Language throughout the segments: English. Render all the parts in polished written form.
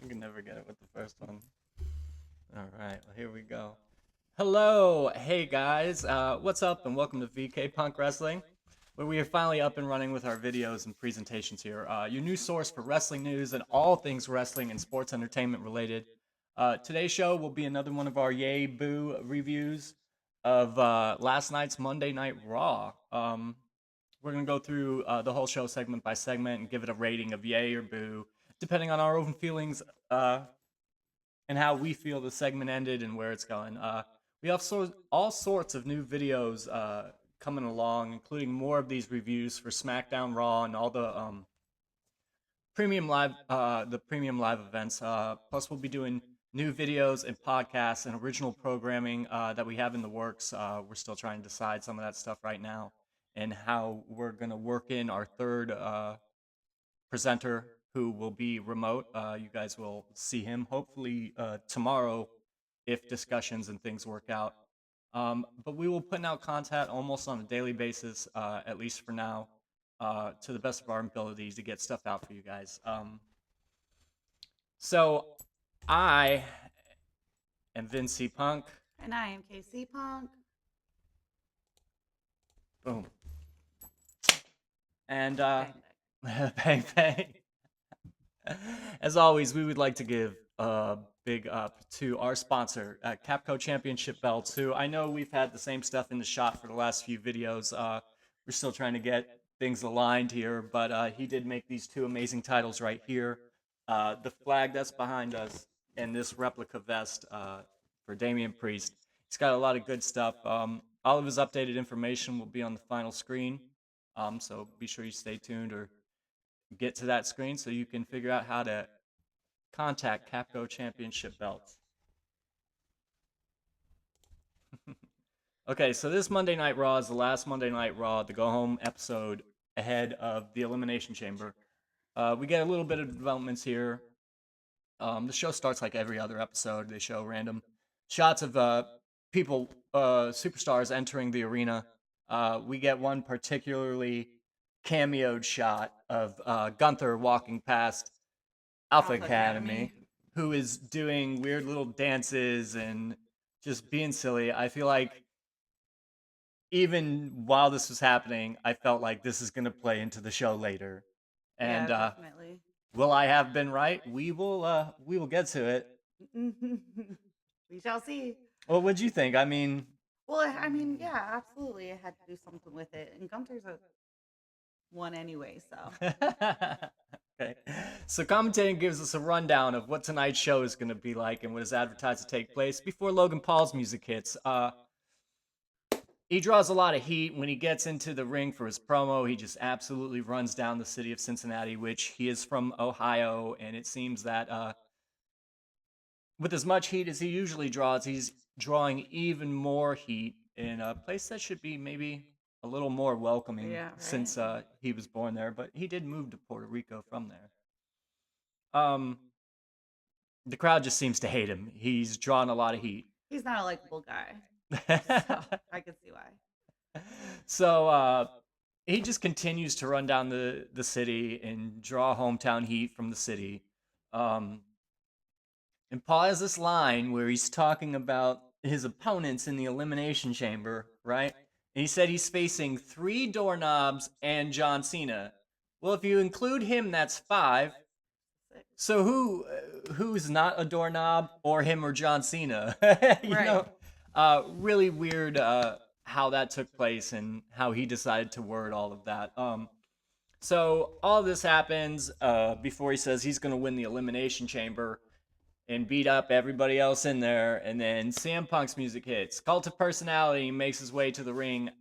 You can never get it with the first one. All right, well, here we go. Hello, hey guys, what's up, and welcome to VK Punk Wrestling, where we are finally up and running with our videos and presentations here. Your new source for wrestling news and all things wrestling and sports entertainment related. Today's show will be another one of our Yay Boo reviews of last night's Monday Night Raw. We're gonna go through the whole show segment by segment and give it a rating of Yay or Boo, depending on our own feelings and how we feel the segment ended and where it's going. We have all sorts of new videos coming along, including more of these reviews for SmackDown, Raw, and all the premium live events. Plus, we'll be doing new videos and podcasts and original programming that we have in the works. We're still trying to decide some of that stuff right now and how we're gonna work in our third presenter who will be remote. You guys will see him hopefully tomorrow if discussions and things work out. But we will put out content almost on a daily basis, at least for now, to the best of our abilities to get stuff out for you guys. So I am Vin C Punk. And I am KC Punk. Boom. And Bang, bang bang. As always, we would like to give a big up to our sponsor, Capco Championship Belts, who I know we've had the same stuff in the shop for the last few videos. We're still trying to get things aligned here, but he did make these two amazing titles right here. The flag that's behind us and this replica vest for Damian Priest. He's got a lot of good stuff. All of his updated information will be on the final screen, so be sure you stay tuned or get to that screen so you can figure out how to contact Capgo Championship Belts. Okay, so this Monday Night Raw is the last Monday Night Raw, the go home episode ahead of the Elimination Chamber. We get a little bit of developments here. The show starts like every other episode. They show random shots of people, superstars entering the arena. We get one particularly cameoed shot of Gunther walking past Alpha Academy, who is doing weird little dances and just being silly. I feel like even while this was happening, I felt like this is going to play into the show later. And yeah, definitely. will I have been right? We will get to it. We shall see. Well, what'd you think? I mean, Well, I mean, yeah, absolutely. I had to do something with it. And Gunther's a one anyway, so. okay. So commentating gives us a rundown of what tonight's show is going to be like and what is advertised to take place before Logan Paul's music hits. He draws a lot of heat when he gets into the ring for his promo. He just absolutely runs down the city of Cincinnati, which he is from Ohio, and it seems that with as much heat as he usually draws, he's drawing even more heat in a place that should be maybe a little more welcoming, Yeah, right? since he was born there, but he did move to Puerto Rico from there. The crowd just seems to hate him. He's drawn a lot of heat. He's not a likable guy. So I can see why. So he just continues to run down the city and draw hometown heat from the city. And Paul has this line where he's talking about his opponents in the Elimination Chamber, right? And he said he's facing 3 doorknobs and John Cena. Well, if you include him, that's 5. So who's not a doorknob, or him or John Cena? you Right. know, really weird how that took place and how he decided to word all of that. So all of this happens before he says he's going to win the Elimination Chamber and beat up everybody else in there, and then CM Punk's music hits. Cult of Personality makes his way to the ring,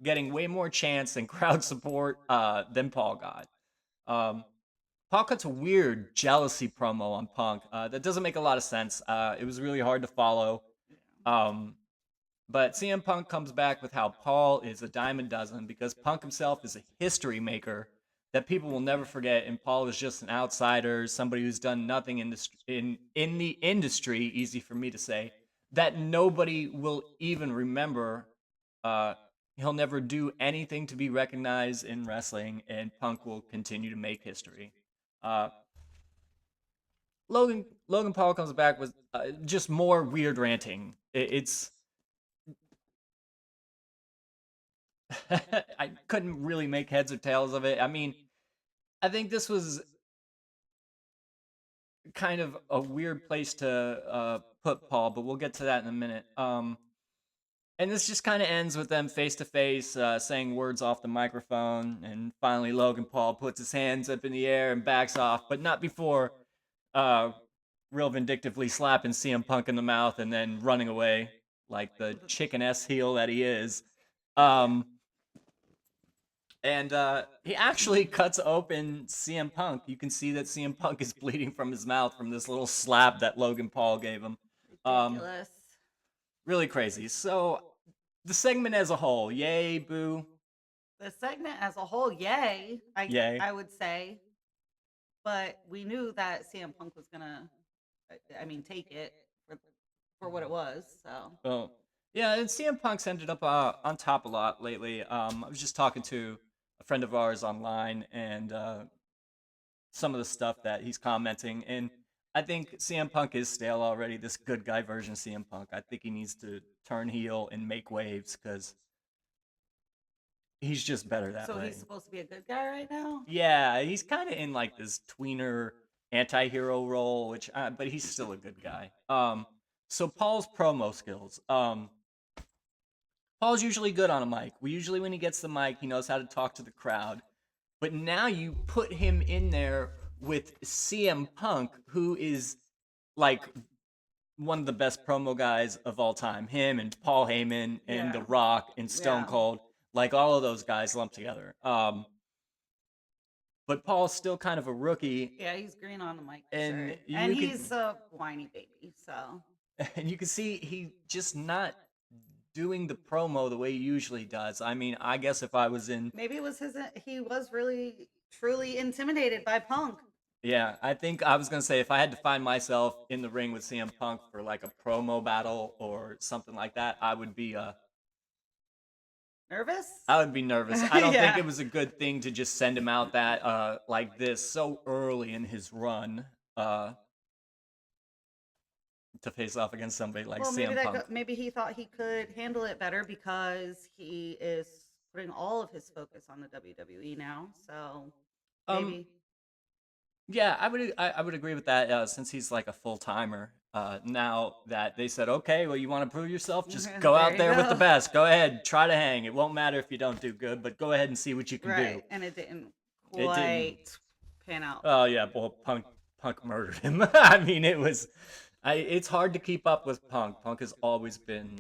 getting way more chants and crowd support than Paul got. Paul cuts a weird jealousy promo on Punk that doesn't make a lot of sense. It was really hard to follow. But CM Punk comes back with how Paul is a dime a dozen because Punk himself is a history maker that people will never forget, and Paul is just an outsider, somebody who's done nothing in the industry, easy for me to say, that nobody will even remember. He'll never do anything to be recognized in wrestling, and Punk will continue to make history. Logan Paul comes back with just more weird ranting. It's I couldn't really make heads or tails of it. I mean, I think this was kind of a weird place to put Paul, but we'll get to that in a minute. And this just kind of ends with them face to face saying words off the microphone, and finally Logan Paul puts his hands up in the air and backs off, but not before uh, real vindictively slapping CM Punk in the mouth and then running away like the chicken S heel that he is. Um, and he actually cuts open CM Punk. You can see that CM Punk is bleeding from his mouth from this little slap that Logan Paul gave him. Ridiculous. Really crazy. So the segment as a whole, yay, boo. The segment as a whole, yay. Yay. I would say. But we knew that CM Punk was gonna, take it for what it was. So. Well, yeah, and CM Punk's ended up on top a lot lately. I was just talking to a friend of ours online, and some of the stuff that he's commenting, and I think CM Punk is stale already. This good guy version of CM Punk. I think he needs to turn heel and make waves because he's just better that So way. he's supposed to be a good guy right now? Yeah, he's kind of in like this tweener anti-hero role, which but he's still a good guy. So Paul's promo skills. Paul's usually good on a mic. When he gets the mic, he knows how to talk to the crowd. But now you put him in there with CM Punk, who is like one of the best promo guys of all time. Him and Paul Heyman and The Rock and Stone Cold, like all of those guys lumped together. But Paul's still kind of a rookie. Yeah, he's green on the mic, and sure. And he's a whiny baby, so. And you can see he just not doing the promo the way he usually does. I mean, I guess if I was in... Maybe it was he was really, truly intimidated by Punk. Yeah, I think I was going to say if I had to find myself in the ring with CM Punk for like a promo battle or something like that, I would be nervous? I would be nervous. I don't think it was a good thing to just send him out that like this so early in his run to face off against somebody like CM Punk. Maybe he thought he could handle it better because he is putting all of his focus on the WWE now. So maybe. Yeah, I would agree with that since he's like a full timer. Now that they said, okay, well, you want to prove yourself? Just go out there with the best. Go ahead, try to hang. It won't matter if you don't do good, but go ahead and see what you can do. And it didn't quite pan out. Oh yeah, well, Punk murdered him. I mean, it's hard to keep up with Punk. Punk has always been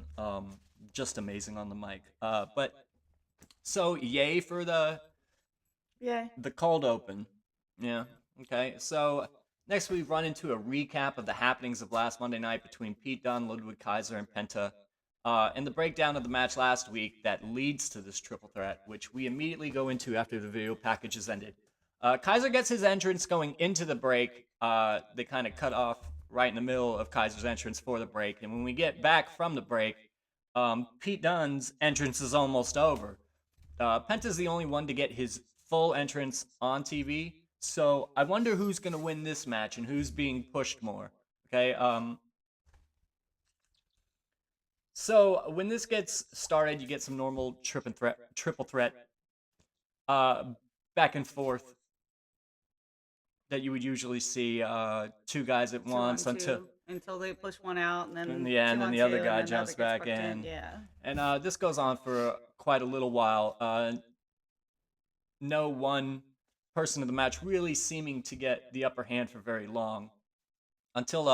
just amazing on the mic. But so yay for the cold open. Yeah. Okay, so next we run into a recap of the happenings of last Monday night between Pete Dunne, Ludwig Kaiser, and Penta, and the breakdown of the match last week that leads to this triple threat, which we immediately go into after the video package has ended. Kaiser gets his entrance going into the break. They kind of cut off right in the middle of Kaiser's entrance for the break, and when we get back from the break, Pete Dunne's entrance is almost over. Penta's the only one to get his full entrance on TV. So I wonder who's going to win this match and who's being pushed more. Okay. So when this gets started, you get some normal triple threat, back and forth that you would usually see two guys at once until they push one out, and then and then the other guy jumps back in. Yeah. And this goes on for quite a little while. No one person of the match really seeming to get the upper hand for very long until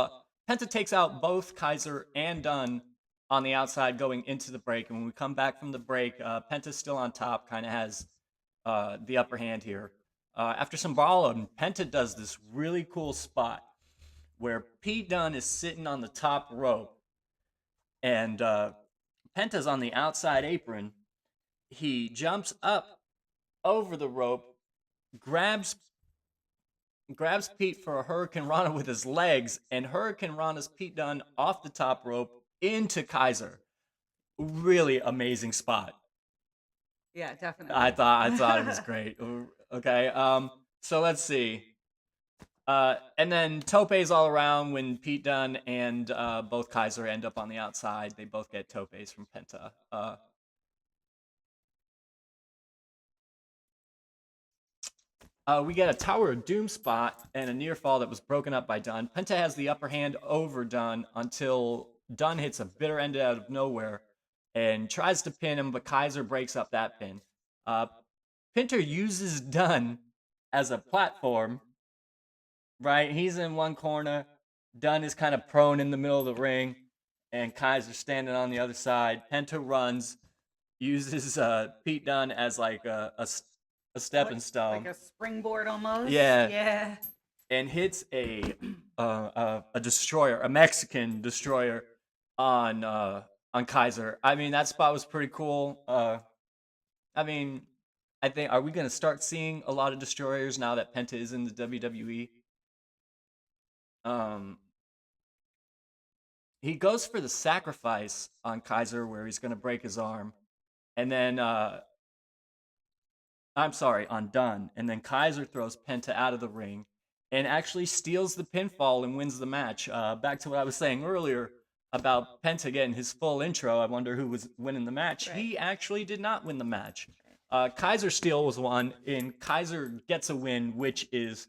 Penta takes out both Kaiser and Dunne on the outside going into the break. And when we come back from the break, Penta's still on top, kind of has the upper hand here. After some brawling, Penta does this really cool spot where Pete Dunne is sitting on the top rope and Penta's on the outside apron. He jumps up over the rope, grabs Pete for a Hurricane Rana with his legs, and Hurricane Rana's Pete Dunne off the top rope into Kaiser. Really amazing spot. Yeah, definitely. I thought it was great. Okay, so let's see. And then topes all around when Pete Dunne and both Kaiser end up on the outside. They both get topes from Penta. We get a Tower of Doom spot and a near fall that was broken up by Dunne. Penta has the upper hand over Dunne until Dunne hits a bitter end out of nowhere and tries to pin him, but Kaiser breaks up that pin. Pinter uses Dunne as a platform, right? He's in one corner. Dunne is kind of prone in the middle of the ring, and Kaiser standing on the other side. Penta runs, uses Pete Dunne as like a stepping stone. Like a springboard almost. Yeah. Yeah. And hits a destroyer, a Mexican destroyer on Kaiser. I mean, that spot was pretty cool. I mean, I think, are we going to start seeing a lot of destroyers now that Penta is in the WWE? He goes for the sacrifice on Kaiser where he's going to break his arm. And then, I'm sorry, on Dunne. And then Kaiser throws Penta out of the ring and actually steals the pinfall and wins the match. Back to what I was saying earlier about Penta getting his full intro. I wonder who was winning the match. Right. He actually did not win the match. Kaiser steal was won, and Kaiser gets a win, which is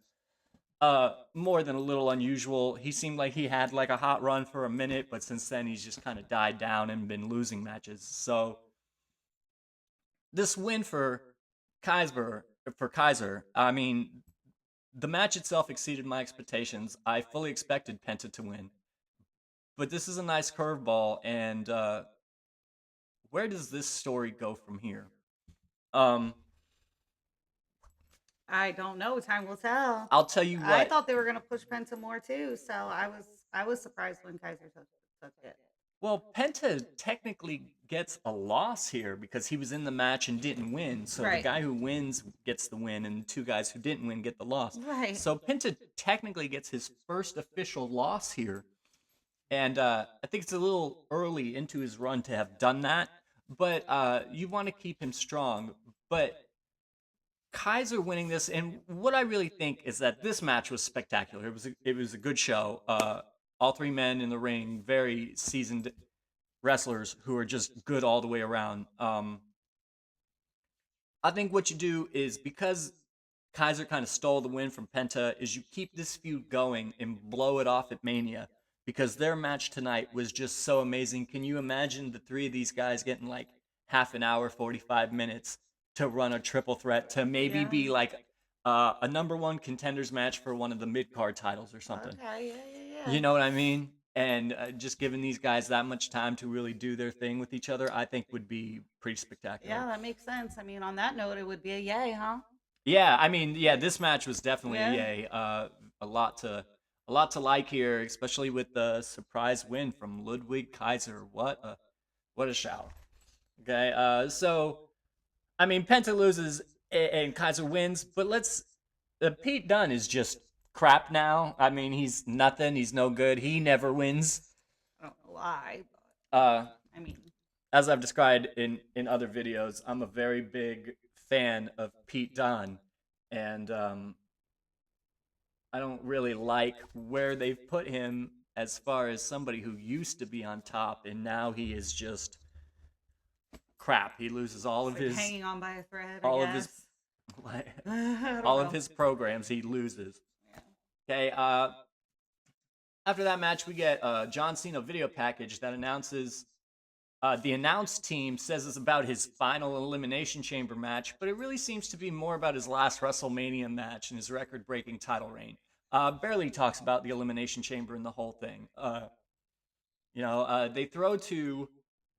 more than a little unusual. He seemed like he had like a hot run for a minute, but since then he's just kind of died down and been losing matches. So this win for Kaiser, I mean, the match itself exceeded my expectations. I fully expected Penta to win, but this is a nice curveball. And where does this story go from here? I don't know. Time will tell. I'll tell you what. I thought they were going to push Penta more too, so I was surprised when Kaiser took it. Well, Penta technically gets a loss here because he was in the match and didn't win. So the guy who wins gets the win, and the two guys who didn't win get the loss. Right. So Penta technically gets his first official loss here. And I think it's a little early into his run to have done that. But you want to keep him strong. But Kaiser winning this, and what I really think is that this match was spectacular. It was a good show. All three men in the ring, very seasoned wrestlers who are just good all the way around. I think what you do is, because Kaiser kind of stole the win from Penta, is you keep this feud going and blow it off at Mania, because their match tonight was just so amazing. Can you imagine the three of these guys getting like half an hour, 45 minutes to run a triple threat to maybe be like a number one contenders match for one of the mid-card titles or something? Okay, yeah. You know what I mean? And just giving these guys that much time to really do their thing with each other, I think would be pretty spectacular. Yeah, that makes sense. I mean, on that note, it would be a yay, huh? Yeah, I mean, yeah, this match was definitely a yay. A lot to like here, especially with the surprise win from Ludwig Kaiser. What a shout. Okay, so I mean, Penta loses and Kaiser wins, but Pete Dunne is just crap now. I mean, he's nothing. He's no good. He never wins. I don't know why, but I mean, as I've described in other videos, I'm a very big fan of Pete Dunne, and I don't really like where they've put him as far as somebody who used to be on top, and now he is just crap. He loses all of his hanging on by a thread. All of his all of his programs he loses. Okay. After that match, we get a John Cena video package that announces. The announce team says it's about his final Elimination Chamber match, but it really seems to be more about his last WrestleMania match and his record-breaking title reign. Barely talks about the Elimination Chamber and the whole thing. They throw to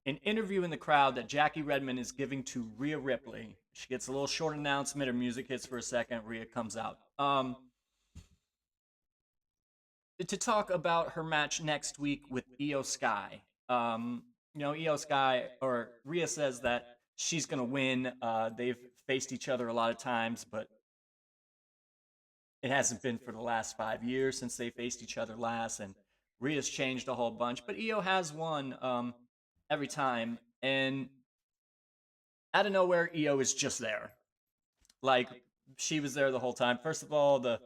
an interview in the crowd that Jackie Redmond is giving to Rhea Ripley. She gets a little short announcement. Her music hits for a second. Rhea comes out. To talk about her match next week with Io Sky. Io Sky, or Rhea, says that she's going to win. They've faced each other a lot of times, but it hasn't been for the last 5 years since they faced each other last, and Rhea's changed a whole bunch, but Io has won every time, and out of nowhere, Io is just there. Like, she was there the whole time. First of all, the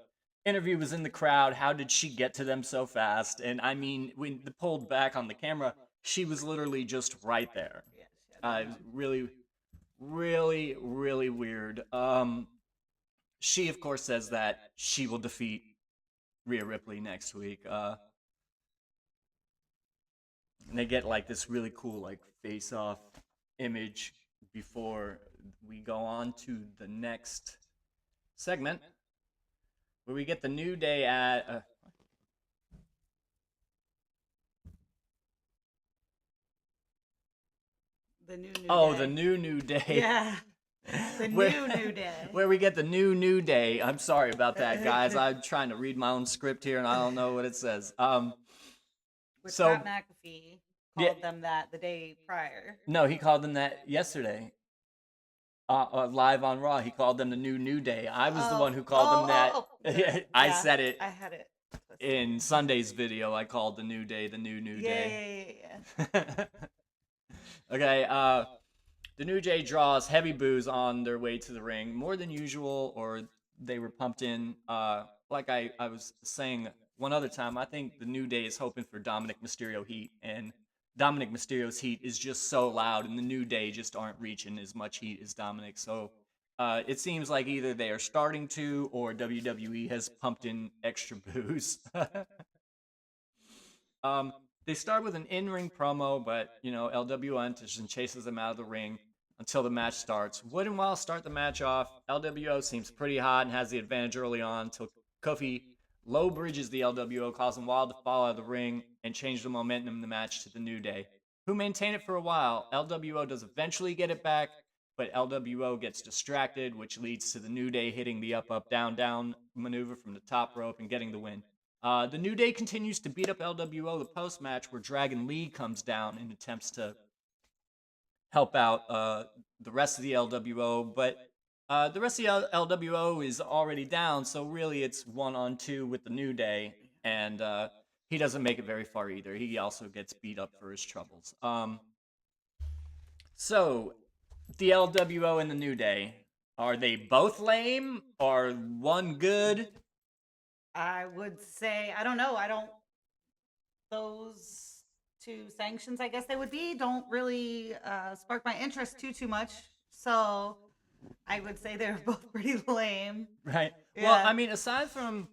interview was in the crowd. How did she get to them so fast? And I mean, when they pulled back on the camera, she was literally just right there. Yeah, she had It was them. really, really weird. She of course says that she will defeat Rhea Ripley next week. And they get like this really cool like face-off image before we go on to the next segment, where we get the New Day at. The new The day. New Day. Yeah. The new day. Where we get the New Day. I'm sorry about that, guys. I'm trying to read my own script here and I don't know what it says. Which So Pat McAfee called them that the day prior. No, he called them that yesterday. Live on Raw, he called them the New Day. I was the one who called them that. I said it. I had it in Sunday's video. I called the New Day the New Day. Yeah. Okay. The New Day draws heavy boos on their way to the ring, more than usual, or they were pumped in. Like I was saying one other time, I think the New Day is hoping for Dominic Mysterio heat, and Dominic Mysterio's heat is just so loud, and the New Day just aren't reaching as much heat as Dominic. So it seems like either they are starting to, or WWE has pumped in extra boos. They start with an in-ring promo, but LWO enters and chases them out of the ring until the match starts. Wood and Wild start the match off. LWO seems pretty hot and has the advantage early on until Kofi low bridges the LWO, causing Wild to fall out of the ring and change the momentum of the match to the New Day, who maintain it for a while. LWO does eventually get it back, but LWO gets distracted, which leads to the New Day hitting the up, down, down maneuver from the top rope and getting the win. The New Day continues to beat up LWO the post-match, where Dragon Lee comes down and attempts to help out the rest of the LWO, but the rest of the LWO is already down, so really it's 1-on-2 with the New Day, and he doesn't make it very far either. He also gets beat up for his troubles. So, the LWO and the New Day, are they both lame? Or one good? I would say, I don't know. Those two sanctions, I guess they would be, don't really spark my interest too much. So I would say they're both pretty lame. Right. Yeah. Well, I mean, aside from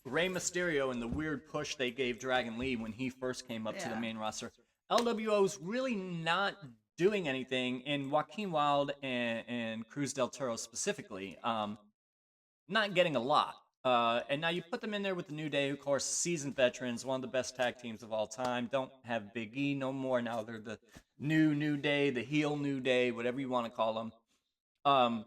Rey Mysterio and the weird push they gave Dragon Lee when he first came up to the main roster, LWO's really not doing anything, and Joaquin Wilde and Cruz del Toro specifically, not getting a lot. And now you put them in there with the New Day, of course, seasoned veterans, one of the best tag teams of all time. Don't have Big E no more. Now they're the New Day, the heel New Day, whatever you want to call them.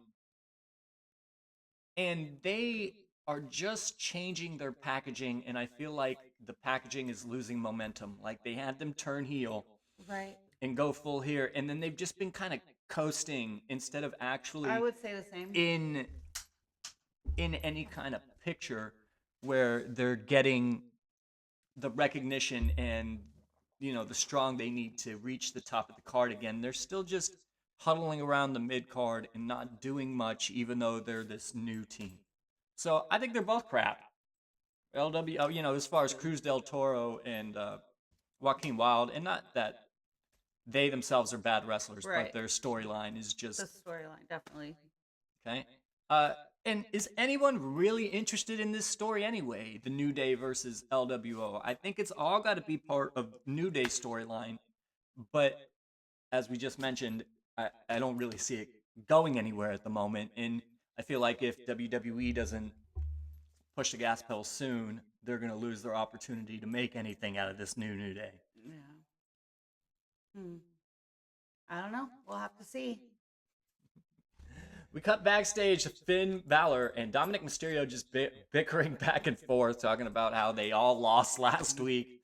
And they are just changing their packaging, and I feel like the packaging is losing momentum. Like they had them turn heel, right, and go full here, and then they've just been kind of coasting instead of actually, I would say the same, in any kind of picture where they're getting the recognition and the strong they need to reach the top of the card again. They're still just huddling around the mid card and not doing much, even though they're this new team. So I think they're both crap. LW, as far as Cruz del Toro and Joaquin Wilde, and not that they themselves are bad wrestlers, right, but their storyline is just the storyline, definitely. Okay. And is anyone really interested in this story anyway? The New Day versus LWO. I think it's all got to be part of New Day storyline, but as we just mentioned, I don't really see it going anywhere at the moment. And I feel like if WWE doesn't push the gas pedal soon, they're going to lose their opportunity to make anything out of this New Day. Yeah. I don't know. We'll have to see. We cut backstage to Finn Balor and Dominic Mysterio just bickering back and forth, talking about how they all lost last week.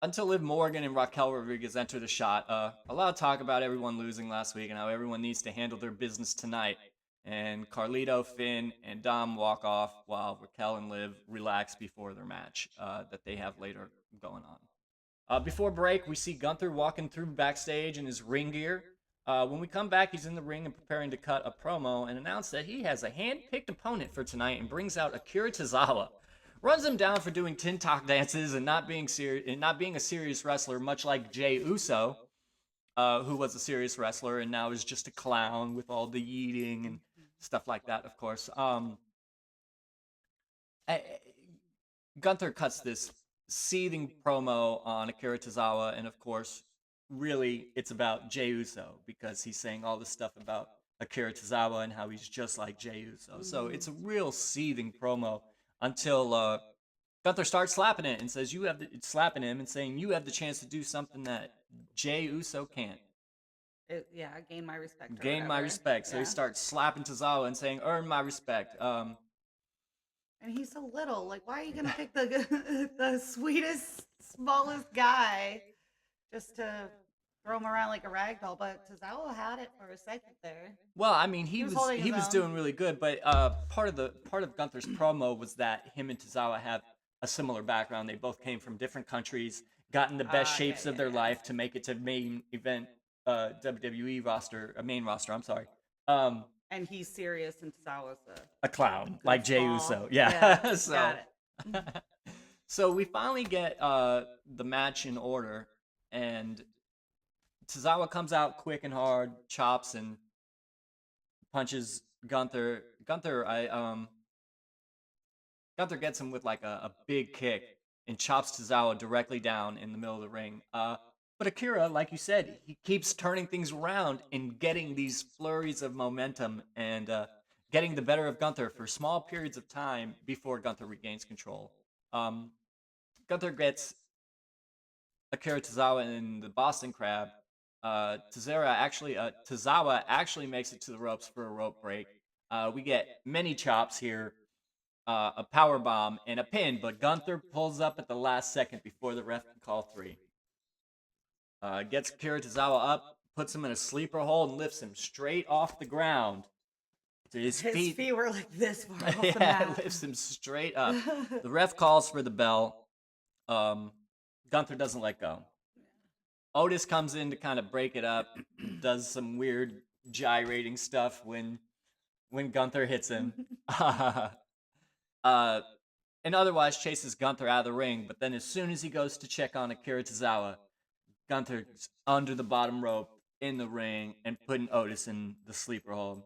Until Liv Morgan and Raquel Rodriguez enter the shot. A lot of talk about everyone losing last week and how everyone needs to handle their business tonight. And Carlito, Finn, and Dom walk off while Raquel and Liv relax before their match that they have later going on. Before break, we see Gunther walking through backstage in his ring gear. When we come back, he's in the ring and preparing to cut a promo and announce that he has a hand-picked opponent for tonight and brings out Akira Tozawa. Runs him down for doing tin-talk dances and not being a serious wrestler, much like Jey Uso, who was a serious wrestler and now is just a clown with all the yeeting and stuff like that, of course. Gunther cuts this seething promo on Akira Tozawa, and of course, really, it's about Jey Uso because he's saying all this stuff about Akira Tozawa and how he's just like Jey Uso. So it's a real seething promo until Gunther starts slapping it and says, "You have slapping him and saying you have the chance to do something that Jey Uso can't." Gain my respect. Gain my respect. So he starts slapping Tozawa and saying, "Earn my respect." And he's so little. Like, why are you gonna pick the the sweetest, smallest guy just to throw him around like a rag doll? But Tozawa had it for a second there. Well, I mean, he was own. doing really good, but part of Gunther's promo was that him and Tozawa have a similar background. They both came from different countries, got in the best shapes of their life to make it to main event WWE roster, main roster. I'm sorry. And he's serious, and Tozawa's a clown, like Jey Uso. Yeah. So, got it. So we finally get the match in order, and Tozawa comes out quick and hard, chops and punches Gunther. Gunther gets him with like a big kick and chops Tozawa directly down in the middle of the ring. But Akira, like you said, he keeps turning things around and getting these flurries of momentum and getting the better of Gunther for small periods of time before Gunther regains control. Gunther gets Akira Tozawa in the Boston Crab. Tozawa actually makes it to the ropes for a rope break. We get many chops here, a power bomb, and a pin, but Gunther pulls up at the last second before the ref can call 3. Gets Akira Tozawa up, puts him in a sleeper hold, and lifts him straight off the ground to his feet. His feet were like this far off the mat. Lifts him straight up. The ref calls for the bell. Gunther doesn't let go. Otis comes in to kind of break it up, does some weird gyrating stuff when Gunther hits him. And otherwise chases Gunther out of the ring, but then as soon as he goes to check on Akira Tozawa, Gunther's under the bottom rope in the ring and putting Otis in the sleeper hold.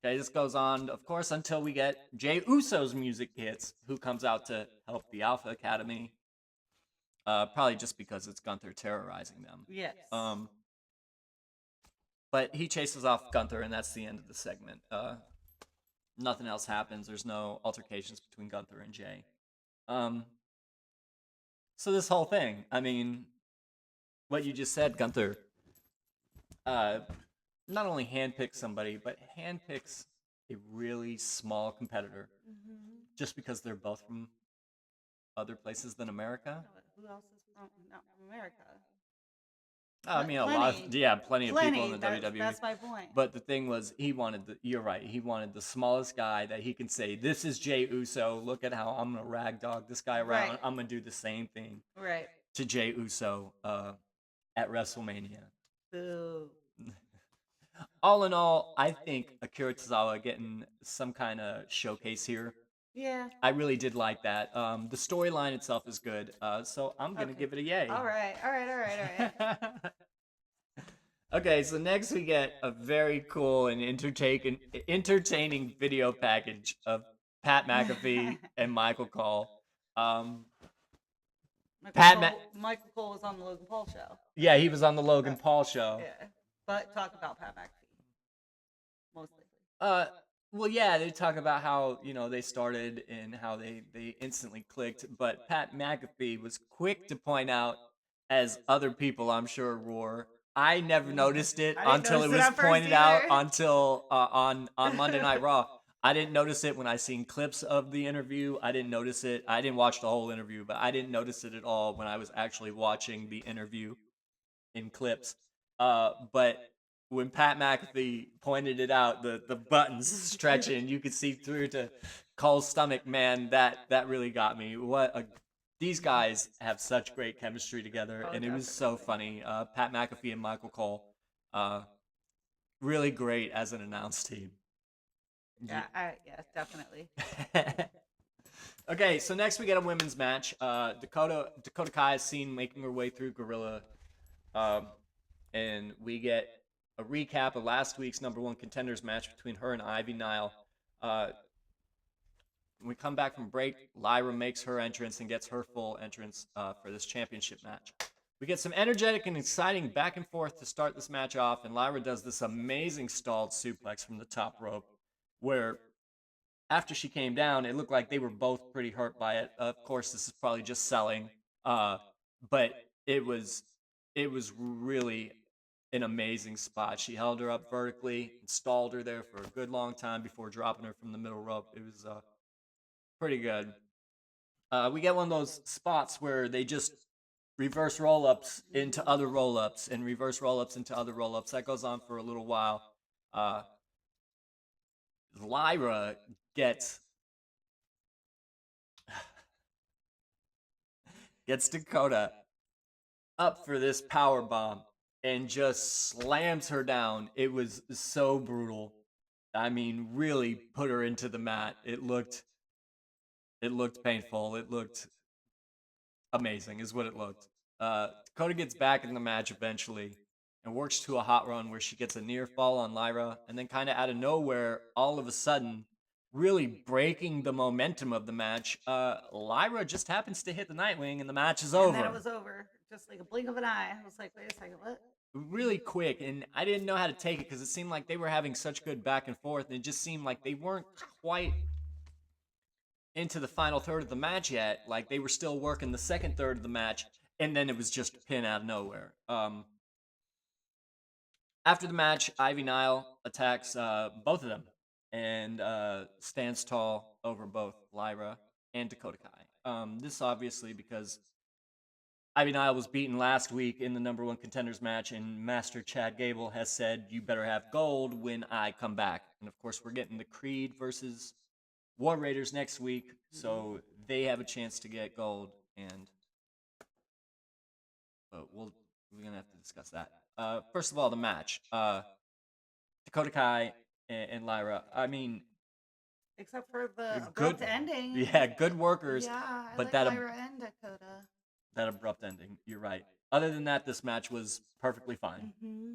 Okay, this goes on, of course, until we get Jey Uso's music hits, who comes out to help the Alpha Academy. Probably just because it's Gunther terrorizing them. Yes. But he chases off Gunther, and that's the end of the segment. Nothing else happens. There's no altercations between Gunther and Jey. So this whole thing, I mean, what you just said, Gunther, not only handpicks somebody, but handpicks a really small competitor just because they're both from other places than America. Who else is not from America? I mean, plenty of people in the WWE. That's my point. But the thing was, you're right, he wanted the smallest guy that he can say, this is Jey Uso, look at how I'm going to ragdog this guy around. Right. I'm going to do the same thing to Jey Uso at WrestleMania. Boo. All in all, I think Akira Tozawa getting some kind of showcase here. Yeah. I really did like that. The storyline itself is good, so I'm going to give it a yay. All right. Okay, so next we get a very cool and entertaining video package of Pat McAfee and Michael Cole. Michael Cole was on the Logan Paul show. Yeah, he was on the Logan Paul show. Yeah, but talk about Pat McAfee mostly. Well, yeah, they talk about how, they started and how they instantly clicked, but Pat McAfee was quick to point out, as other people I'm sure were. I never noticed it until it was pointed out on Monday Night Raw. I didn't notice it when I seen clips of the interview. I didn't notice it. I didn't watch the whole interview, but I didn't notice it at all when I was actually watching the interview in clips. But when Pat McAfee pointed it out, the buttons stretching, you could see through to Cole's stomach. Man, that really got me. These guys have such great chemistry together, and it was so funny. Pat McAfee and Michael Cole Really great as an announced team. Yeah, yeah, definitely. Okay, so next we get a women's match. Dakota Kai is seen making her way through Gorilla, um, and we get a recap of last week's number one contenders match between her and Ivy Nile. When we come back from break, Lyra makes her entrance and gets her full entrance for this championship match. We get some energetic and exciting back and forth to start this match off, and Lyra does this amazing stalled suplex from the top rope, where after she came down, it looked like they were both pretty hurt by it. Of course, this is probably just selling, but it was really an amazing spot. She held her up vertically, installed her there for a good long time before dropping her from the middle rope. It was pretty good. We get one of those spots where they just reverse roll-ups into other roll-ups and reverse roll-ups into other roll-ups. That goes on for a little while. Lyra gets Dakota up for this power bomb and just slams her down. It was so brutal. I mean, really put her into the mat. It looked painful. It looked amazing, is what it looked. Dakota gets back in the match eventually and works to a hot run where she gets a near fall on Lyra, and then kind of out of nowhere, all of a sudden, really breaking the momentum of the match, Lyra just happens to hit the Nightwing, and the match is over. And then it was over, just like a blink of an eye. I was like, wait a second, what? Really quick, and I didn't know how to take it because it seemed like they were having such good back and forth, and it just seemed like they weren't quite into the final third of the match yet. Like they were still working the second third of the match, and then it was just a pin out of nowhere. After the match, Ivy Nile attacks both of them and stands tall over both Lyra and Dakota Kai. This obviously because Ivy Nile was beaten last week in the number one contenders match, and Master Chad Gable has said, "You better have gold when I come back." And of course, we're getting the Creed versus War Raiders next week, so they have a chance to get gold, and we're gonna have to discuss that. First of all, the match. Dakota Kai and Lyra. I mean, Except for the good abrupt ending. Yeah, good workers. Yeah, I but like that Lyra and Dakota. That abrupt ending. You're right. Other than that, this match was perfectly fine. Mm-hmm.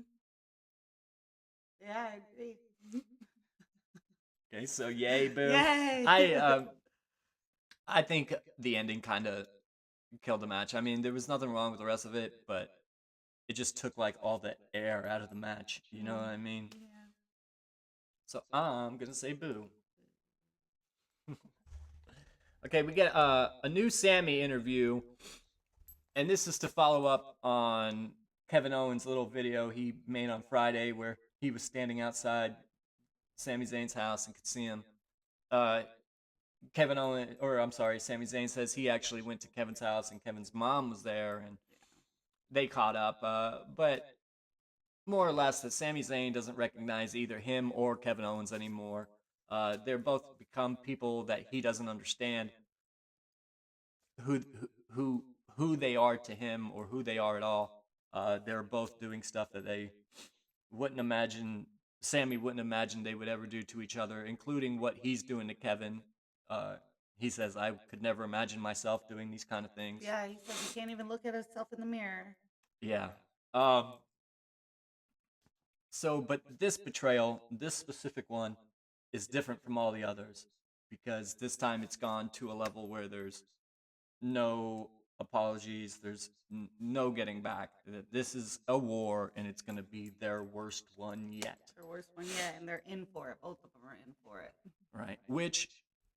Yeah, I agree. Okay, so yay, boo. Yay! I think the ending kind of killed the match. I mean, there was nothing wrong with the rest of it, but it just took like all the air out of the match. You know what I mean? Yeah. So I'm gonna say boo. Okay, we get a new Sammy interview, and this is to follow up on Kevin Owens' little video he made on Friday where he was standing outside Sami Zayn's house and could see him. Sami Zayn says he actually went to Kevin's house and Kevin's mom was there and they caught up. But more or less, that Sami Zayn doesn't recognize either him or Kevin Owens anymore. They're both become people that he doesn't understand who who who they are to him or who they are at all. They're both doing stuff that they wouldn't imagine. Sammy wouldn't imagine they would ever do to each other, including what he's doing to Kevin. He says, "I could never imagine myself doing these kind of things." Yeah, he said he can't even look at himself in the mirror. Yeah. But this betrayal, this specific one, is different from all the others because this time it's gone to a level where there's no apologies, there's no getting back. This is a war, and it's going to be their worst one yet. Their worst one yet, and they're in for it. Both of them are in for it. Right, which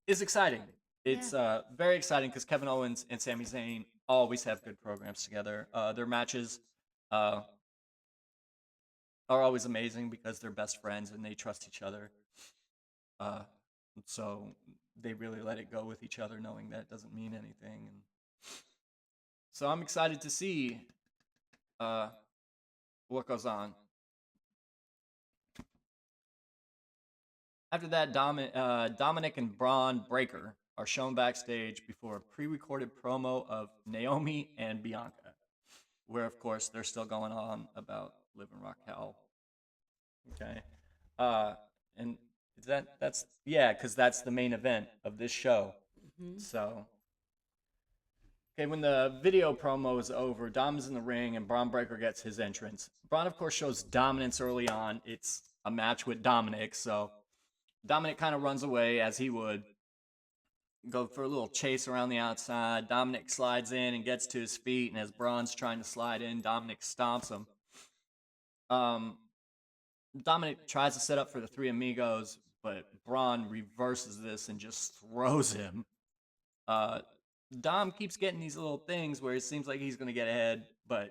is exciting. It's very exciting because Kevin Owens and Sami Zayn always have good programs together. Their matches are always amazing because they're best friends and they trust each other. So they really let it go with each other, knowing that it doesn't mean anything. And so I'm excited to see what goes on. After that, Dominic and Braun Breaker are shown backstage before a pre-recorded promo of Naomi and Bianca, where, of course, they're still going on about Liv and Raquel Okay. And is that's yeah, because that's the main event of this show. Hmm. So okay, when the video promo is over, Dom's in the ring and Braun Breaker gets his entrance. Braun, of course, shows dominance early on. It's a match with Dominic, so Dominic kind of runs away as he would go for a little chase around the outside. Dominic slides in and gets to his feet, and as Braun's trying to slide in, Dominic stomps him. Um, Dominic tries to set up for the Three Amigos, but Braun reverses this and just throws him. Uh, Dom keeps getting these little things where it seems like he's going to get ahead, but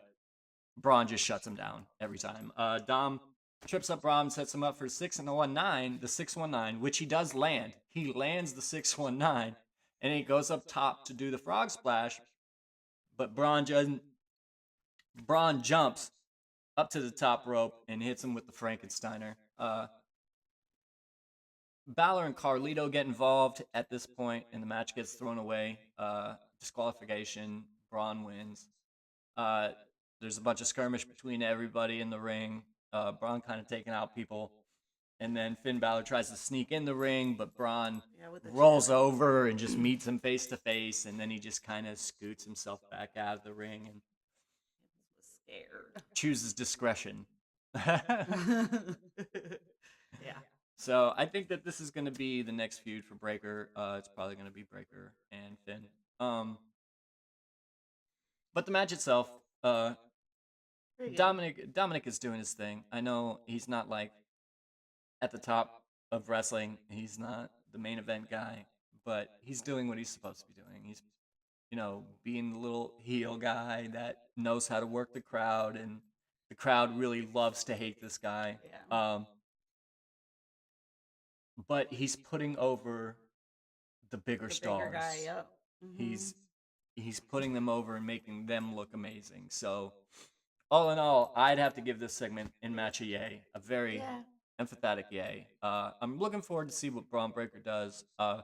Braun just shuts him down every time. Dom trips up Braun, sets him up for 619, the 619, which he does land. He lands the 619, and he goes up top to do the frog splash, but Braun jumps up to the top rope and hits him with the Frankensteiner. Balor and Carlito get involved at this point, and the match gets thrown away. Disqualification. Braun wins. Uh, there's a bunch of skirmish between everybody in the ring. Braun kind of taking out people. And then Finn Balor tries to sneak in the ring, but Braun rolls over and just meets him face to face. And then he just kind of scoots himself back out of the ring and Scared. chooses discretion. Yeah. So I think that this is going to be the next feud for Breaker. It's probably going to be Breaker and Finn. But the match itself, Dominic is doing his thing. I know he's not like at the top of wrestling. He's not the main event guy, but he's doing what he's supposed to be doing. He's being the little heel guy that knows how to work the crowd, and the crowd really loves to hate this guy. Yeah. But he's putting over the bigger stars. Bigger guy, yep. Mm-hmm. He's putting them over and making them look amazing. So, all in all, I'd have to give this segment in match a yay, a very emphatic yay. I'm looking forward to see what Braun Breaker does. I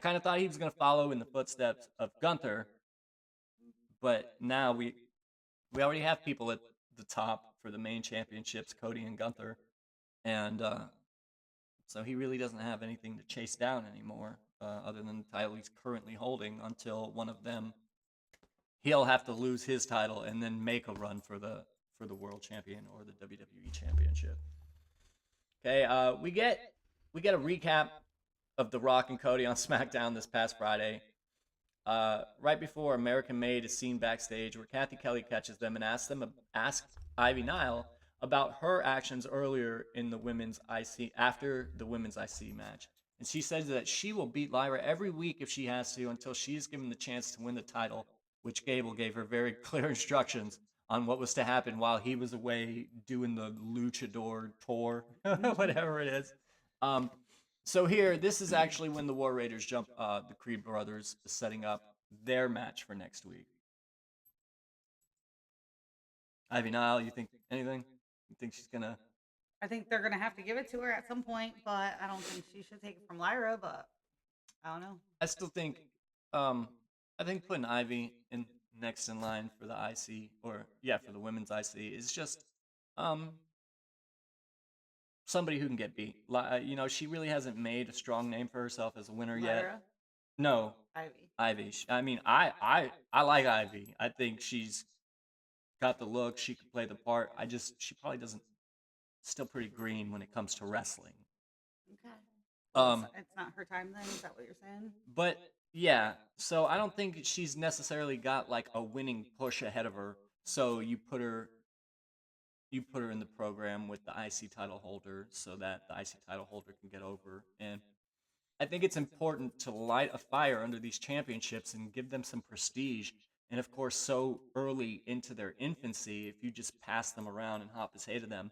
kind of thought he was going to follow in the footsteps of Gunther, but now we already have people at the top for the main championships, Cody and Gunther, and so he really doesn't have anything to chase down anymore, other than the title he's currently holding until one of them. He'll have to lose his title and then make a run for the world champion or the WWE championship. Okay, we get a recap of The Rock and Cody on SmackDown this past Friday. Right before American Made is seen backstage, where Kathy Kelly catches them and asks Ivy Nile about her actions earlier in the women's IC after the women's IC match. And she says that she will beat Lyra every week if she has to until she is given the chance to win the title, which Gable gave her very clear instructions on what was to happen while he was away doing the luchador tour, whatever it is. So here, this is actually when the War Raiders jump the Creed brothers, setting up their match for next week. Ivy Nile, you think anything? You think she's gonna? I think they're gonna have to give it to her at some point, but I don't think she should take it from Lyra. But I don't know. I still think, I think putting Ivy in next in line for the IC, or for the women's IC, is just somebody who can get beat. She really hasn't made a strong name for herself as a winner yet. No, Ivy. I mean, I like Ivy. I think she's got the look. She could play the part. She probably doesn't. Still pretty green when it comes to wrestling. Okay. Well, it's not her time then. Is that what you're saying? But yeah, so I don't think she's necessarily got like a winning push ahead of her. So you put her in the program with the IC title holder so that the IC title holder can get over. And I think it's important to light a fire under these championships and give them some prestige. And of course, so early into their infancy, if you just pass them around and hop his hay to them,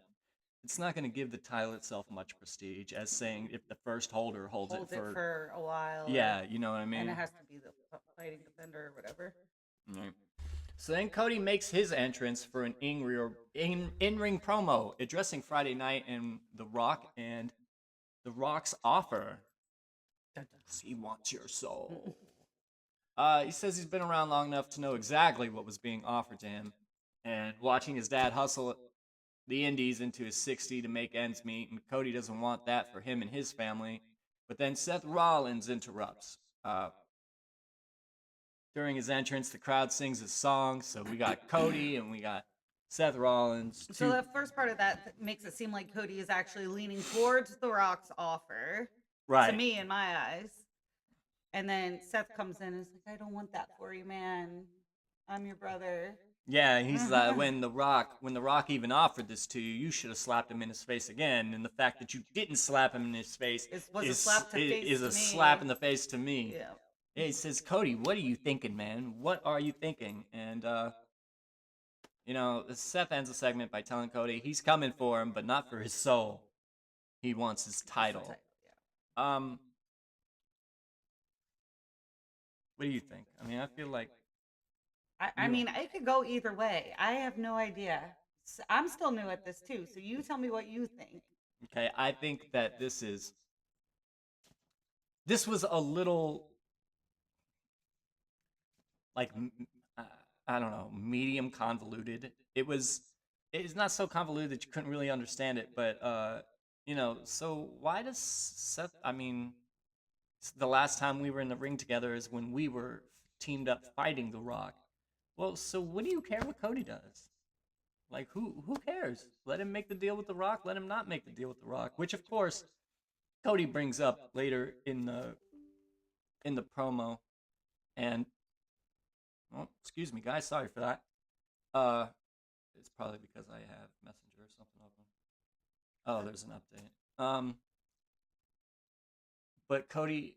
it's not going to give the title itself much prestige, as saying if the first holder holds it for a while. Yeah, you know what I mean? And it has to be the fighting defender or whatever. Right. So then Cody makes his entrance for an in-ring promo addressing Friday Night and The Rock and The Rock's offer. He wants your soul. He says he's been around long enough to know exactly what was being offered to him, and watching his dad hustle the indies into his 60 to make ends meet, and Cody doesn't want that for him and his family. But then Seth Rollins interrupts. During his entrance, the crowd sings his song, so we got Cody and we got Seth Rollins. So the first part of that makes it seem like Cody is actually leaning towards The Rock's offer, right. to me, in my eyes. And then Seth comes in and is like, I don't want that for you, man. I'm your brother. Yeah, he's like, when the Rock even offered this to you, you should have slapped him in his face again. And the fact that you didn't slap him in his face is a slap in the face to me. Yeah. He says, Cody, what are you thinking, man? What are you thinking? And Seth ends the segment by telling Cody he's coming for him, but not for his soul. He wants his title. Yeah. What do you think? I mean, I feel like I mean, it could go either way. I have no idea. I'm still new at this too, so you tell me what you think. Okay, I think that this was a little like I don't know, medium convoluted. It's not so convoluted that you couldn't really understand it, but so why does Seth? I mean, the last time we were in the ring together is when we were teamed up fighting The Rock. Well, so what do you care what Cody does? Like, who cares? Let him make the deal with The Rock. Let him not make the deal with The Rock. Which, of course, Cody brings up later in the promo. And, oh, excuse me, guys. Sorry for that. It's probably because I have Messenger or something open. Oh, there's an update. But Cody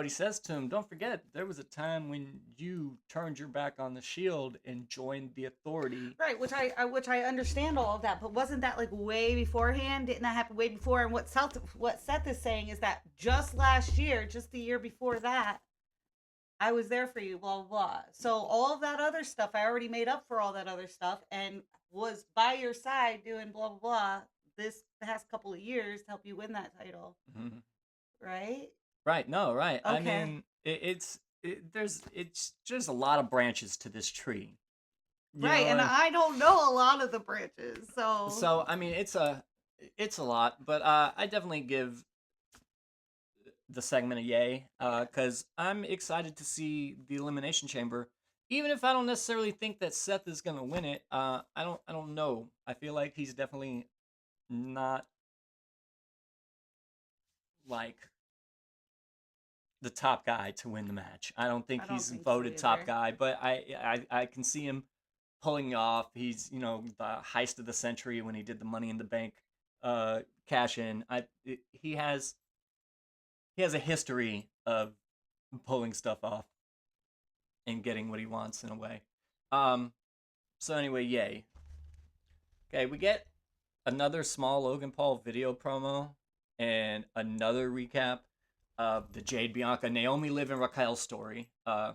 says to him, don't forget, there was a time when you turned your back on the Shield and joined the Authority. Right, which I understand all of that, but wasn't that like way beforehand? Didn't that happen way before? And what Seth is saying is that just last year, just the year before that, I was there for you, blah, blah, blah. So all of that other stuff, I already made up for all that other stuff and was by your side doing blah, blah, blah this past couple of years to help you win that title. Mm-hmm. Right? Right. No, right. Okay. I mean, it's just a lot of branches to this tree. Right, and I don't know a lot of the branches, so. So I mean, it's a lot, but I definitely give the segment a yay, because I'm excited to see the Elimination Chamber. Even if I don't necessarily think that Seth is gonna win it, I don't know. I feel like he's definitely not like the top guy to win the match. I don't think he's voted top guy, but I can see him pulling off. He's the heist of the century when he did the Money in the Bank cash in. He has a history of pulling stuff off and getting what he wants in a way. So anyway, yay. Okay, we get another small Logan Paul video promo and another recap of the Jade, Bianca, Naomi, Liv, and Raquel story. Half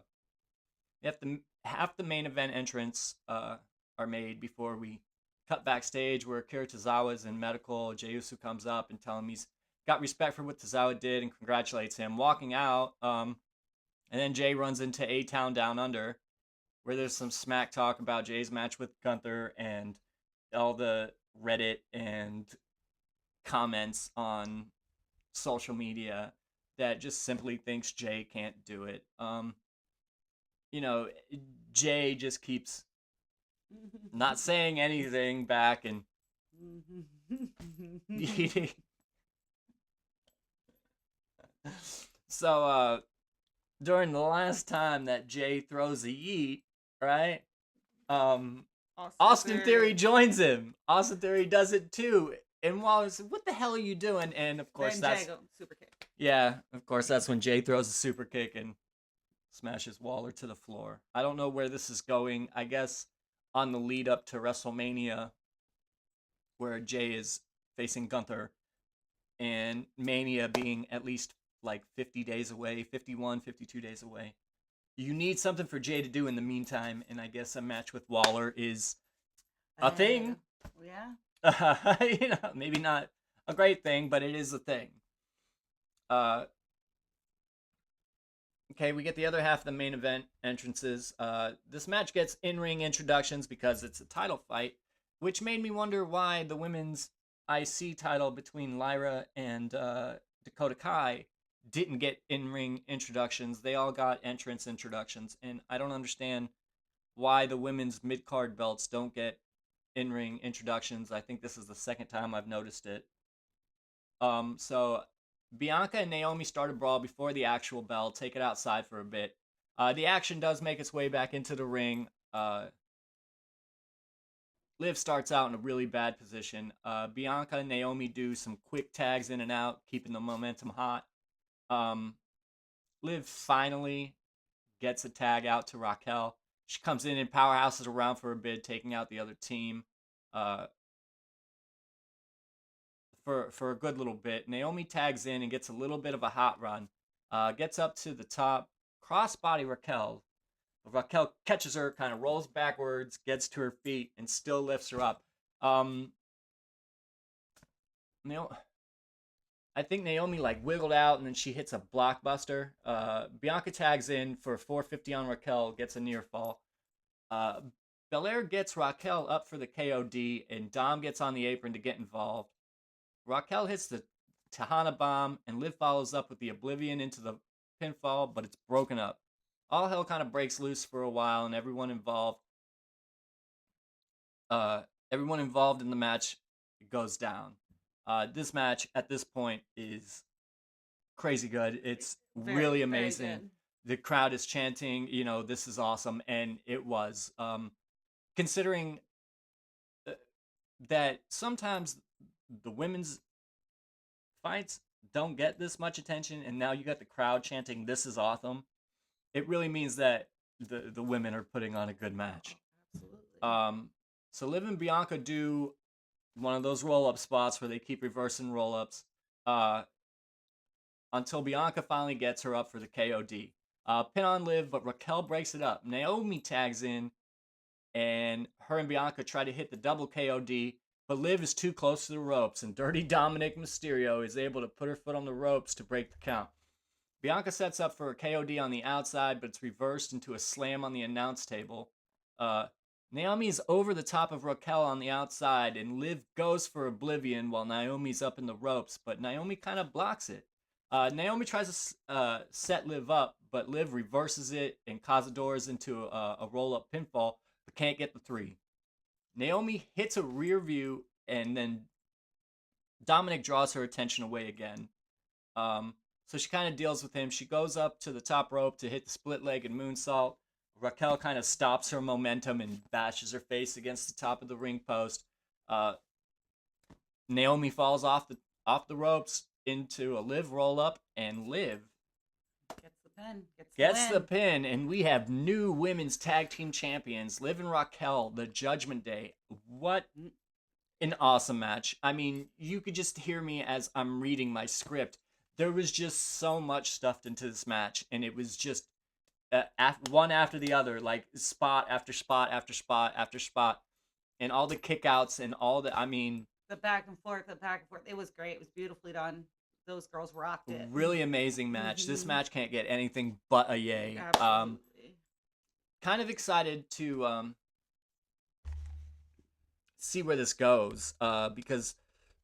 the main event entrants are made before we cut backstage where Akira Tozawa's in medical. Jey Uso comes up and tells him he's got respect for what Tozawa did and congratulates him. Walking out, and then Jay runs into A-Town Down Under, where there's some smack talk about Jay's match with Gunther and all the Reddit and comments on social media that just simply thinks Jay can't do it. Jay just keeps not saying anything back and so during the last time that Jay throws a yeet, right? Austin Theory joins him. Austin Theory does it too. And Waller's like, what the hell are you doing? And of course then Jay goes, super kick. Yeah, of course that's when Jay throws a super kick and smashes Waller to the floor. I don't know where this is going. I guess on the lead up to WrestleMania, where Jay is facing Gunther, and Mania being at least like 50 days away, 51, 52 days away. You need something for Jay to do in the meantime, and I guess a match with Waller is a thing. Yeah. Maybe not a great thing, but it is a thing. Okay, we get the other half of the main event entrances. This match gets in-ring introductions because it's a title fight, which made me wonder why the women's IC title between Lyra and Dakota Kai didn't get in-ring introductions. They all got entrance introductions, and I don't understand why the women's mid-card belts don't get in-ring introductions. I think this is the second time I've noticed it. So Bianca and Naomi start a brawl before the actual bell. Take it outside for a bit. The action does make its way back into the ring. Liv starts out in a really bad position. Bianca and Naomi do some quick tags in and out, keeping the momentum hot. Liv finally gets a tag out to Raquel. She comes in and powerhouses around for a bit, taking out the other team for a good little bit. Naomi tags in and gets a little bit of a hot run. Gets up to the top, crossbody Raquel. Raquel catches her, kind of rolls backwards, gets to her feet, and still lifts her up. I think Naomi like wiggled out, and then she hits a blockbuster. Bianca tags in for 450 on Raquel, gets a near fall. Belair gets Raquel up for the KOD, and Dom gets on the apron to get involved. Raquel hits the Tejana bomb, and Liv follows up with the Oblivion into the pinfall, but it's broken up. All hell kind of breaks loose for a while, and everyone involved in the match goes down. This match at this point is crazy good. It's really amazing. The crowd is chanting, this is awesome, and it was. Considering that sometimes the women's fights don't get this much attention, and now you got the crowd chanting, this is awesome. It really means that the women are putting on a good match. Absolutely. So Liv and Bianca do one of those roll-up spots where they keep reversing roll-ups until Bianca finally gets her up for the KOD. Pin on Liv, but Raquel breaks it up. Naomi tags in, and her and Bianca try to hit the double KOD, but Liv is too close to the ropes, and Dirty Dominic Mysterio is able to put her foot on the ropes to break the count. Bianca sets up for a KOD on the outside, but it's reversed into a slam on the announce table. Naomi's over the top of Raquel on the outside, and Liv goes for Oblivion while Naomi's up in the ropes, but Naomi kind of blocks it. Naomi tries to set Liv up, but Liv reverses it and Cazadores into a roll-up pinfall, but can't get the 3. Naomi hits a rear view, and then Dominic draws her attention away again. So she kind of deals with him. She goes up to the top rope to hit the split-legged moonsault. Raquel kind of stops her momentum and bashes her face against the top of the ring post. Naomi falls off the ropes into a Liv roll-up, and Liv gets the pin, and we have new women's tag team champions, Liv and Raquel, the Judgment Day. What an awesome match. I mean, you could just hear me as I'm reading my script. There was just so much stuffed into this match, and it was just one after the other, like spot after spot after spot after spot, and all the kickouts and all the, the back and forth. It was great. It was beautifully done. Those girls rocked it. Really amazing match. This match can't get anything but a yay. Absolutely. Kind of excited to see where this goes, because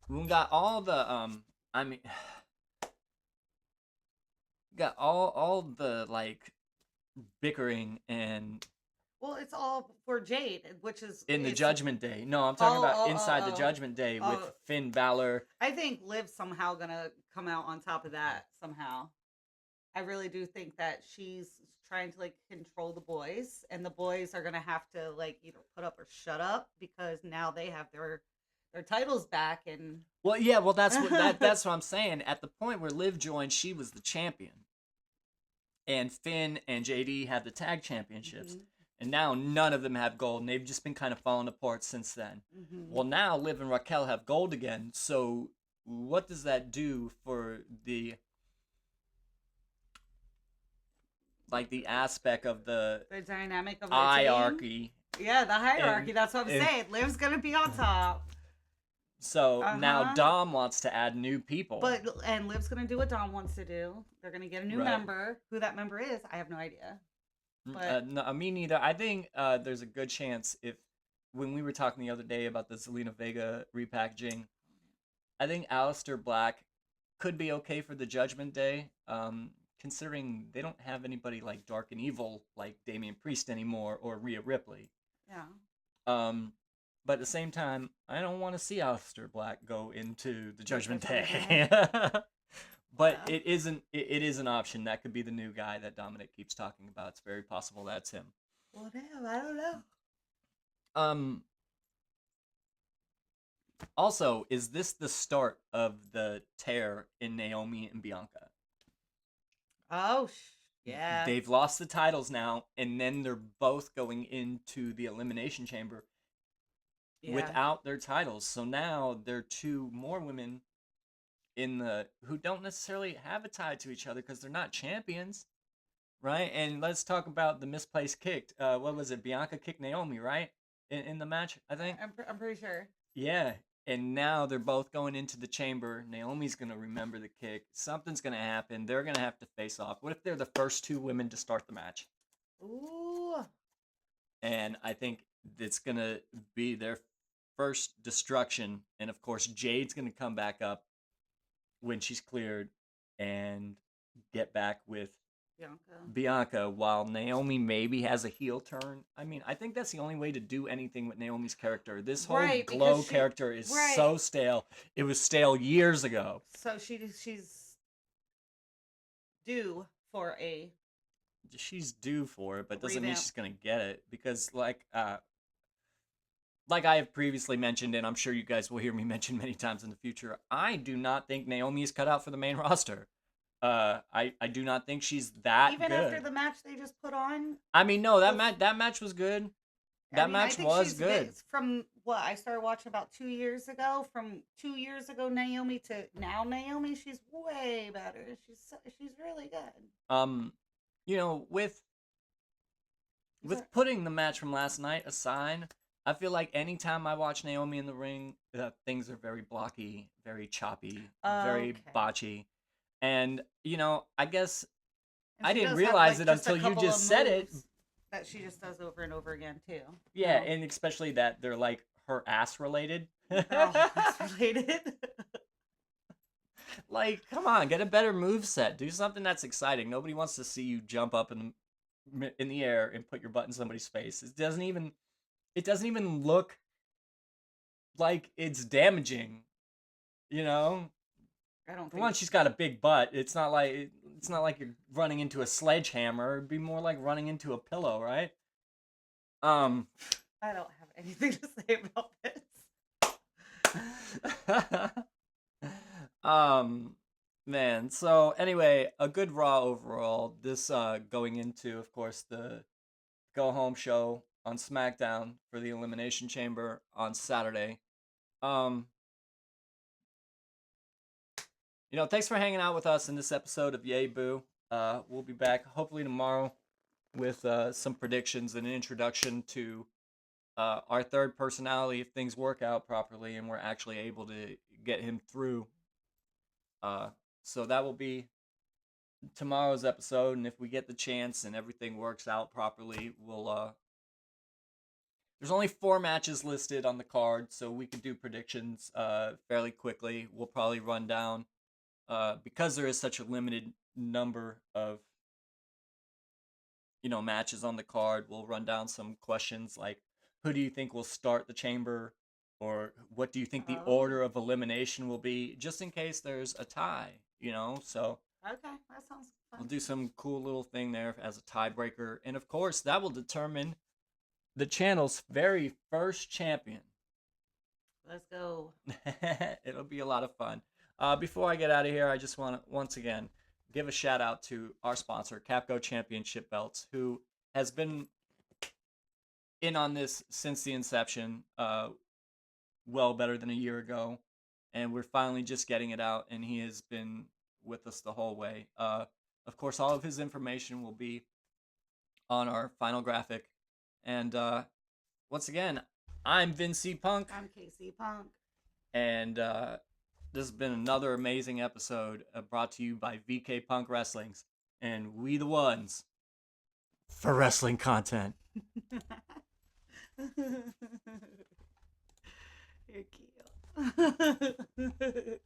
we got all the got all the like bickering and it's all for Jade, which is in the Judgment Day. No, I'm talking about inside the Judgment Day with Finn Balor. I think Liv's somehow gonna come out on top of that somehow. I really do think that she's trying to like control the boys, and the boys are gonna have to like either put up or shut up because now they have their titles back. And that's what I'm saying. At the point where Liv joined, she was the champion. And Finn and JD have the tag championships. And now none of them have gold, and they've just been kind of falling apart since then. Well, now Liv and Raquel have gold again, so what does that do for the aspect of the dynamic of the hierarchy? Team? Yeah, the hierarchy, that's what I'm saying. Liv's going to be on top. So now Dom wants to add new people. And Liv's going to do what Dom wants to do. They're going to get a new member. Who that member is, I have no idea. No, me neither. I think there's a good chance if when we were talking the other day about the Zelina Vega repackaging, I think Aleister Black could be okay for the Judgment Day, considering they don't have anybody like Dark and Evil like Damian Priest anymore or Rhea Ripley. Yeah. Um, but at the same time, I don't want to see Aleister Black go into the Judgment Judgment Day. But Yeah. it is an option. That could be the new guy that Dominic keeps talking about. It's very possible that's him. Well, damn, I don't know. Um, Also, is this the start of the tear in Naomi and Bianca? Oh, yeah. They've lost the titles now, and then they're both going into the Elimination Chamber Yeah. without their titles. So now there are two more women in the who don't necessarily have a tie to each other because they're not champions, right? And let's talk about the misplaced kick. What was it? Bianca kicked Naomi, right? In the match, I think. I'm pretty sure. Yeah, and now they're both going into the chamber. Naomi's going to remember the kick. Something's going to happen. They're going to have to face off. What if they're the first two women to start the match? Ooh. And I think it's going to be their first destruction. And of course, Jade's going to come back up when she's cleared and get back with Bianca, while Naomi maybe has a heel turn. I mean, I think that's the only way to do anything with Naomi's character. This whole glow character is so stale. It was stale years ago. So she's due for a. She's due for it, but doesn't mean she's gonna get it because, like I have previously mentioned, and I'm sure you guys will hear me mention many times in the future, I do not think Naomi is cut out for the main roster. I do not think she's that even good. After the match they just put on. I mean, no, that match was good. That match was good. From what I started watching about 2 years ago, from 2 years ago Naomi to now Naomi, she's way better. She's really good. You know, with putting the match from last night aside, I feel like anytime I watch Naomi in the ring, things are very blocky, very choppy, very botchy. And, you know, I guess I didn't realize it until you just said it. That she just does over and over again, too. Yeah, and especially that they're, like, her ass related. They're all ass related. Like, come on, get a better moveset. Do something that's exciting. Nobody wants to see you jump up in the air and put your butt in somebody's face. It doesn't even look like it's damaging, you know? I don't think. For one, she's got a big butt. It's not like you're running into a sledgehammer. It'd be more like running into a pillow, right? I don't have anything to say about this. Man. So anyway, a good Raw overall. This going into, of course, the go home show on SmackDown for the Elimination Chamber on Saturday. You know, thanks for hanging out with us in this episode of Yay Boo. We'll be back hopefully tomorrow with some predictions and an introduction to our third personality if things work out properly and we're actually able to get him through. So that will be tomorrow's episode, and if we get the chance and everything works out properly, we'll there's only 4 matches listed on the card, so we could do predictions fairly quickly. We'll probably run down because there is such a limited number of matches on the card. We'll run down some questions like, who do you think will start the chamber, or what do you think the order of elimination will be, just in case there's a tie, so okay, that sounds fun. We'll do some cool little thing there as a tiebreaker, and of course that will determine the channel's very first champion. Let's go. It'll be a lot of fun. Before I get out of here, I just want to once again give a shout out to our sponsor, Capgo Championship Belts, who has been in on this since the inception, well better than a year ago, and we're finally just getting it out, and he has been with us the whole way. Of course, all of his information will be on our final graphic, and once again, I'm Vin C. Punk. I'm KC Punk. And this has been another amazing episode brought to you by VK Punk Wrestlings, and we the ones for wrestling content. You're cute.